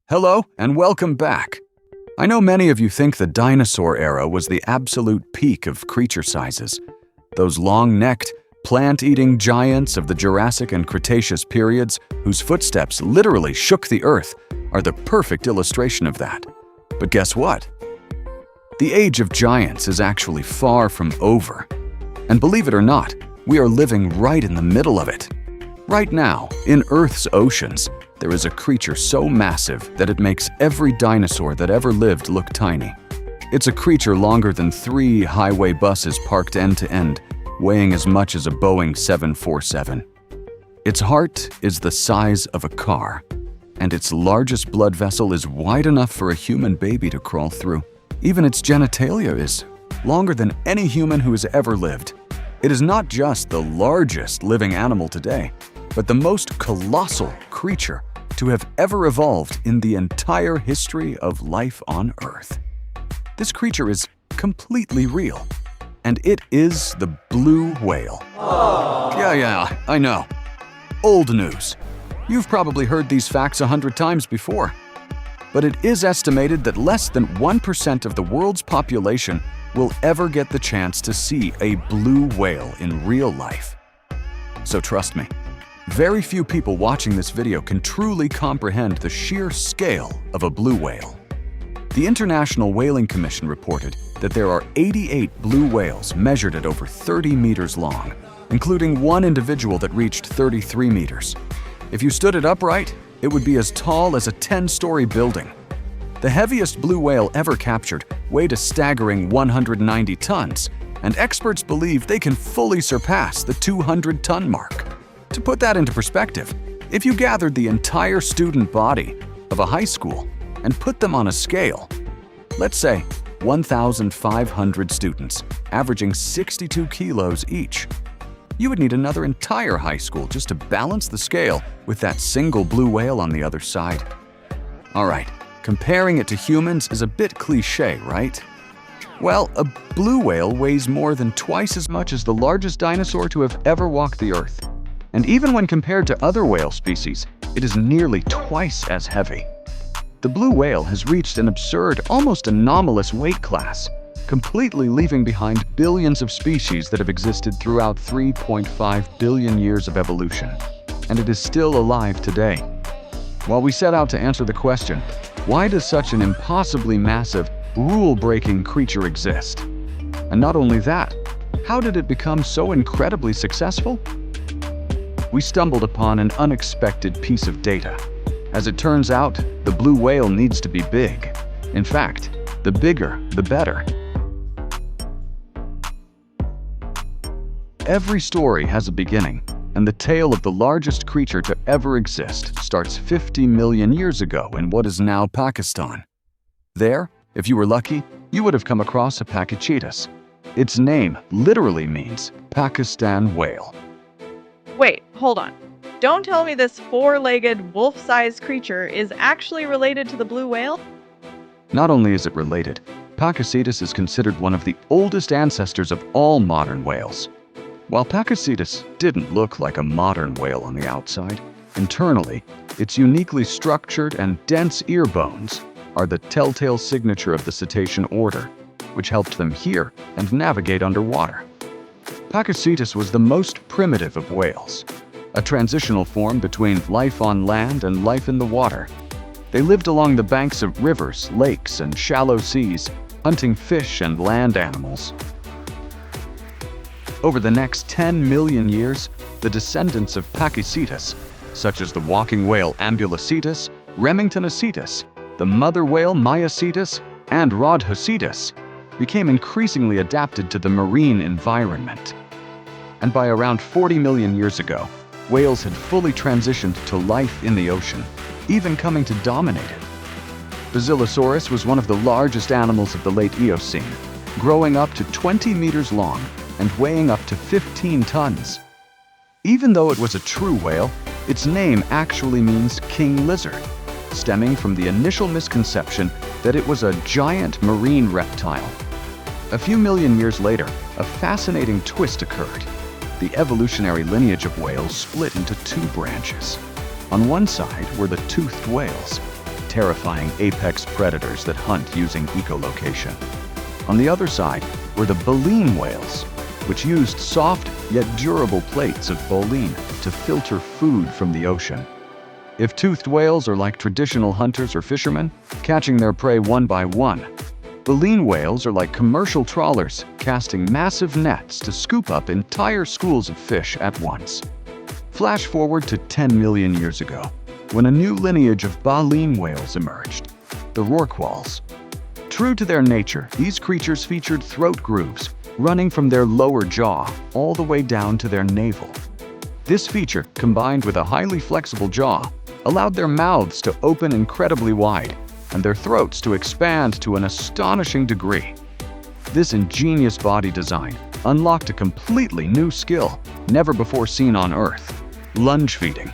Hello and welcome back. I know many of you think the dinosaur era was the absolute peak of creature sizes. Those long-necked, plant-eating giants of the Jurassic and Cretaceous periods, whose footsteps literally shook the earth, are the perfect illustration of that. But guess what? The age of giants is actually far from over. And believe it or not, we are living right in the middle of it. Right now, in Earth's oceans, there is a creature so massive that it makes every dinosaur that ever lived look tiny. It's a creature longer than 3 highway buses parked end to end, weighing as much as a Boeing 747. Its heart is the size of a car, and its largest blood vessel is wide enough for a human baby to crawl through. Even its genitalia is longer than any human who has ever lived. It is not just the largest living animal today, but the most colossal creature to have ever evolved in the entire history of life on Earth. This creature is completely real, and it is the blue whale. Yeah, I know. Old news. You've probably heard these facts 100 times before. But it is estimated that less than 1% of the world's population will ever get the chance to see a blue whale in real life. So trust me, very few people watching this video can truly comprehend the sheer scale of a blue whale. The International Whaling Commission reported that there are 88 blue whales measured at over 30 meters long, including one individual that reached 33 meters. If you stood it upright, it would be as tall as a 10-story building. The heaviest blue whale ever captured weighed a staggering 190 tons, and experts believe they can fully surpass the 200-ton mark. To put that into perspective, if you gathered the entire student body of a high school and put them on a scale, let's say 1,500 students, averaging 62 kilos each, you would need another entire high school just to balance the scale with that single blue whale on the other side. Alright, comparing it to humans is a bit cliché, right? Well, a blue whale weighs more than twice as much as the largest dinosaur to have ever walked the earth. And even when compared to other whale species, it is nearly twice as heavy. The blue whale has reached an absurd, almost anomalous weight class, completely leaving behind billions of species that have existed throughout 3.5 billion years of evolution. And it is still alive today. While we set out to answer the question, why does such an impossibly massive, rule-breaking creature exist? And not only that, how did it become so incredibly successful? We stumbled upon an unexpected piece of data. As it turns out, the blue whale needs to be big. In fact, the bigger, the better. Every story has a beginning, and the tale of the largest creature to ever exist starts 50 million years ago in what is now Pakistan. There, if you were lucky, you would have come across a Pakicetus. Its name literally means Pakistan whale. Wait, hold on. Don't tell me this 4-legged, wolf-sized creature is actually related to the blue whale? Not only is it related, Pakicetus is considered one of the oldest ancestors of all modern whales. While Pakicetus didn't look like a modern whale on the outside, internally, its uniquely structured and dense ear bones are the telltale signature of the cetacean order, which helped them hear and navigate underwater. Pakicetus was the most primitive of whales, a transitional form between life on land and life in the water. They lived along the banks of rivers, lakes, and shallow seas, hunting fish and land animals. Over the next 10 million years, the descendants of Pakicetus, such as the walking whale Ambulocetus, Remingtonocetus, the mother whale Myocetus, and Rhodhocetus, became increasingly adapted to the marine environment. And by around 40 million years ago, whales had fully transitioned to life in the ocean, even coming to dominate it. Basilosaurus was one of the largest animals of the late Eocene, growing up to 20 meters long and weighing up to 15 tons. Even though it was a true whale, its name actually means king lizard, stemming from the initial misconception that it was a giant marine reptile. A few million years later, a fascinating twist occurred. The evolutionary lineage of whales split into 2 branches. On one side were the toothed whales, terrifying apex predators that hunt using echolocation. On the other side were the baleen whales, which used soft yet durable plates of baleen to filter food from the ocean. If toothed whales are like traditional hunters or fishermen, catching their prey one by one, baleen whales are like commercial trawlers, casting massive nets to scoop up entire schools of fish at once. Flash forward to 10 million years ago, when a new lineage of baleen whales emerged, the rorquals. True to their nature, these creatures featured throat grooves running from their lower jaw all the way down to their navel. This feature, combined with a highly flexible jaw, allowed their mouths to open incredibly wide and their throats to expand to an astonishing degree. This ingenious body design unlocked a completely new skill never before seen on Earth: lunge feeding.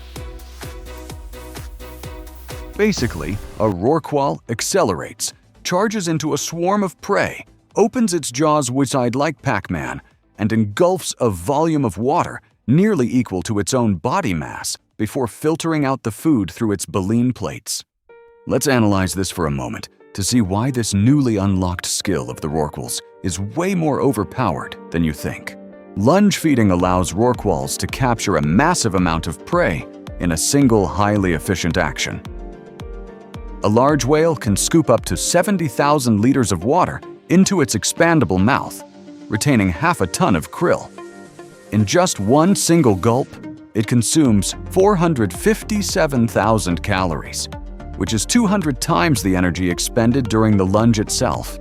Basically, a rorqual accelerates, charges into a swarm of prey, opens its jaws wide like Pac-Man, and engulfs a volume of water nearly equal to its own body mass before filtering out the food through its baleen plates. Let's analyze this for a moment to see why this newly unlocked skill of the rorquals is way more overpowered than you think. Lunge feeding allows rorquals to capture a massive amount of prey in a single highly efficient action. A large whale can scoop up to 70,000 liters of water into its expandable mouth, retaining half a ton of krill. In just one single gulp, it consumes 457,000 calories, which is 200 times the energy expended during the lunge itself.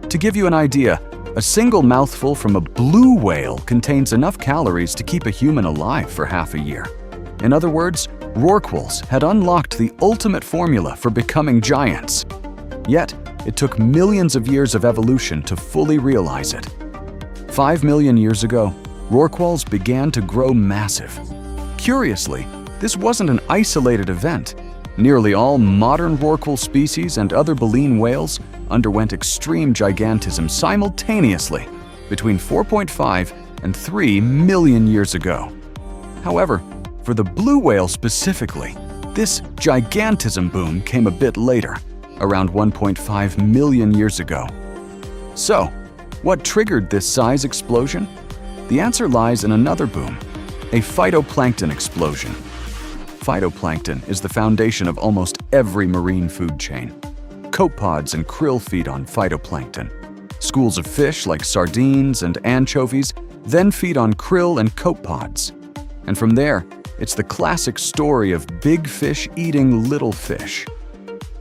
To give you an idea, a single mouthful from a blue whale contains enough calories to keep a human alive for half a year. In other words, rorquals had unlocked the ultimate formula for becoming giants. Yet, it took millions of years of evolution to fully realize it. 5 million years ago, rorquals began to grow massive. Curiously, this wasn't an isolated event. Nearly all modern rorqual species and other baleen whales underwent extreme gigantism simultaneously between 4.5 and 3 million years ago. However, for the blue whale specifically, this gigantism boom came a bit later, around 1.5 million years ago. So, what triggered this size explosion? The answer lies in another boom: a phytoplankton explosion. Phytoplankton is the foundation of almost every marine food chain. Copepods and krill feed on phytoplankton. Schools of fish like sardines and anchovies then feed on krill and copepods. And from there, it's the classic story of big fish eating little fish.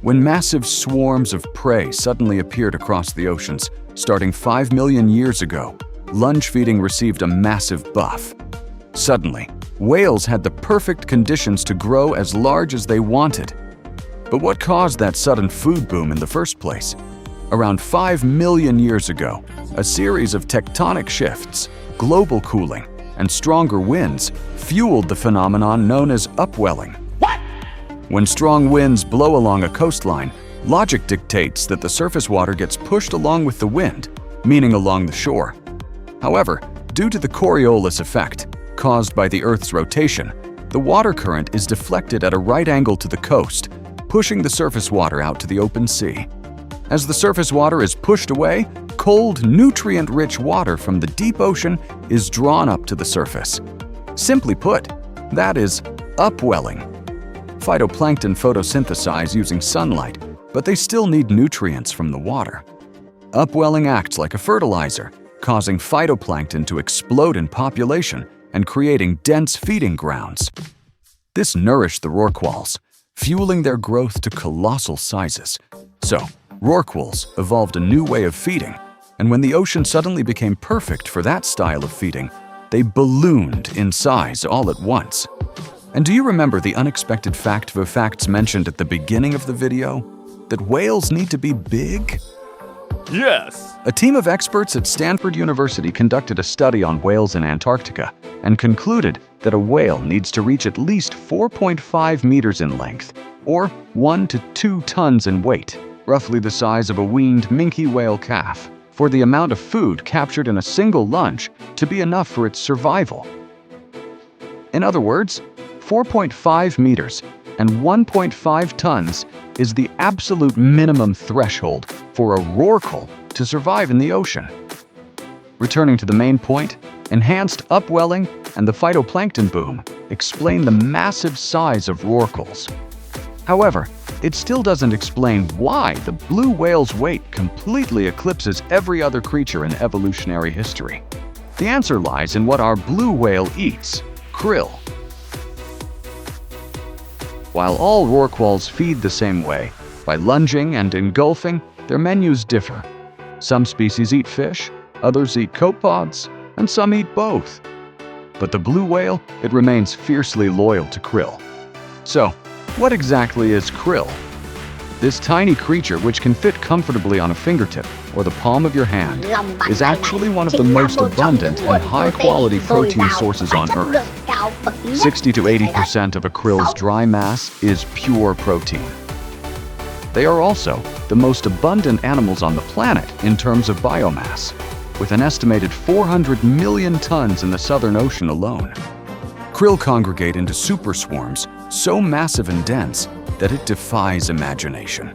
When massive swarms of prey suddenly appeared across the oceans, starting 5 million years ago, lunge feeding received a massive buff. Suddenly, whales had the perfect conditions to grow as large as they wanted. But what caused that sudden food boom in the first place? Around 5 million years ago, a series of tectonic shifts, global cooling, and stronger winds fueled the phenomenon known as upwelling. When strong winds blow along a coastline, logic dictates that the surface water gets pushed along with the wind, meaning along the shore. However, due to the Coriolis effect, caused by the Earth's rotation, the water current is deflected at a right angle to the coast, pushing the surface water out to the open sea. As the surface water is pushed away, cold, nutrient-rich water from the deep ocean is drawn up to the surface. Simply put, that is upwelling. Phytoplankton photosynthesize using sunlight, but they still need nutrients from the water. Upwelling acts like a fertilizer, causing phytoplankton to explode in population and creating dense feeding grounds. This nourished the rorquals, fueling their growth to colossal sizes. So, rorquals evolved a new way of feeding, and when the ocean suddenly became perfect for that style of feeding, they ballooned in size all at once. And do you remember the unexpected fact of facts mentioned at the beginning of the video? That whales need to be big? Yes! A team of experts at Stanford University conducted a study on whales in Antarctica and concluded that a whale needs to reach at least 4.5 meters in length, or 1 to 2 tons in weight, roughly the size of a weaned minke whale calf, for the amount of food captured in a single lunge to be enough for its survival. In other words, 4.5 meters and 1.5 tons is the absolute minimum threshold for a rorqual to survive in the ocean. Returning to the main point, enhanced upwelling and the phytoplankton boom explain the massive size of rorquals. However, it still doesn't explain why the blue whale's weight completely eclipses every other creature in evolutionary history. The answer lies in what our blue whale eats: krill. While all rorquals feed the same way, by lunging and engulfing, their menus differ. Some species eat fish, others eat copepods, and some eat both. But the blue whale, it remains fiercely loyal to krill. So, what exactly is krill? This tiny creature, which can fit comfortably on a fingertip or the palm of your hand, is actually one of the most abundant and high-quality protein sources on Earth. 60 to 80% of a krill's dry mass is pure protein. They are also the most abundant animals on the planet in terms of biomass, with an estimated 400 million tons in the Southern Ocean alone. Krill congregate into superswarms so massive and dense that it defies imagination.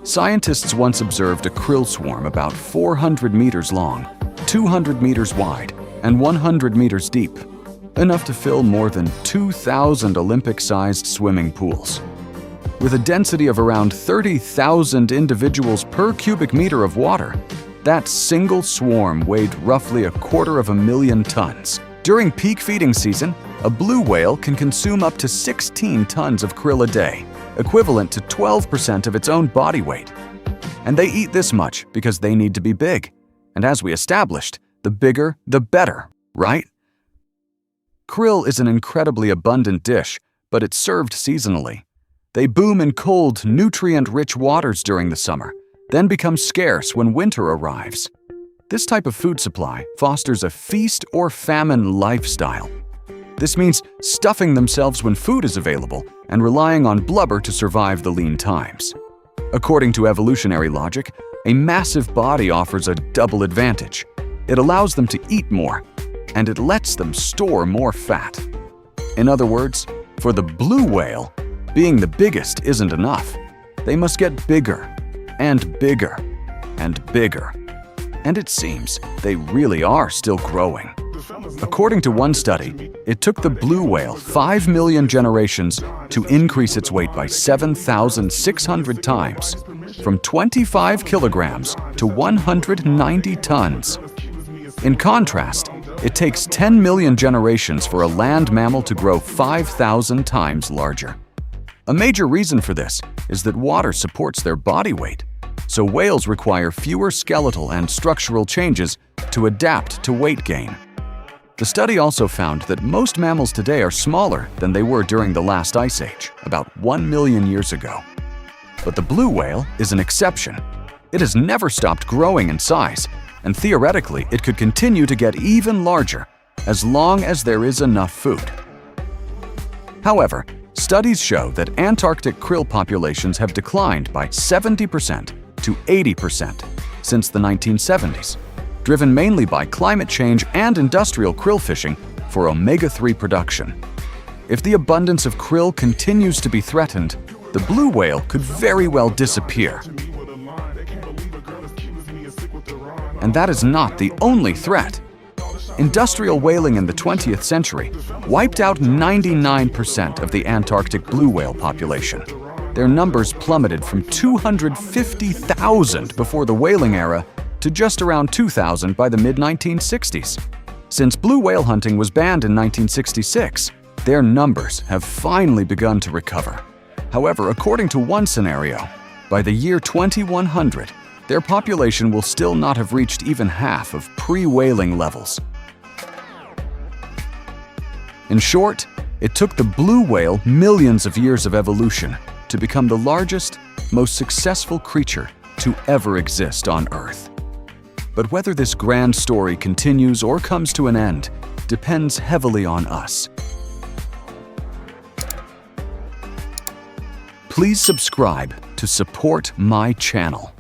Scientists once observed a krill swarm about 400 meters long, 200 meters wide, and 100 meters deep, enough to fill more than 2,000 Olympic-sized swimming pools. With a density of around 30,000 individuals per cubic meter of water, that single swarm weighed roughly 250,000 tons. During peak feeding season, a blue whale can consume up to 16 tons of krill a day, equivalent to 12% of its own body weight. And they eat this much because they need to be big. And as we established, the bigger, the better, right? Krill is an incredibly abundant dish, but it's served seasonally. They boom in cold, nutrient-rich waters during the summer, then become scarce when winter arrives. This type of food supply fosters a feast or famine lifestyle. This means stuffing themselves when food is available and relying on blubber to survive the lean times. According to evolutionary logic, a massive body offers a double advantage. It allows them to eat more, and it lets them store more fat. In other words, for the blue whale, being the biggest isn't enough. They must get bigger and bigger and bigger. And it seems they really are still growing. According to one study, it took the blue whale 5 million generations to increase its weight by 7,600 times, from 25 kilograms to 190 tons. In contrast, it takes 10 million generations for a land mammal to grow 5,000 times larger. A major reason for this is that water supports their body weight, so whales require fewer skeletal and structural changes to adapt to weight gain. The study also found that most mammals today are smaller than they were during the last ice age, about 1 million years ago. But the blue whale is an exception. It has never stopped growing in size, and theoretically, it could continue to get even larger as long as there is enough food. However, studies show that Antarctic krill populations have declined by 70% to 80% since the 1970s, driven mainly by climate change and industrial krill fishing for omega-3 production. If the abundance of krill continues to be threatened, the blue whale could very well disappear. And that is not the only threat. Industrial whaling in the 20th century wiped out 99% of the Antarctic blue whale population. Their numbers plummeted from 250,000 before the whaling era to just around 2,000 by the mid-1960s. Since blue whale hunting was banned in 1966, their numbers have finally begun to recover. However, according to one scenario, by the year 2100, their population will still not have reached even half of pre-whaling levels. In short, it took the blue whale millions of years of evolution to become the largest, most successful creature to ever exist on Earth. But whether this grand story continues or comes to an end depends heavily on us. Please subscribe to support my channel.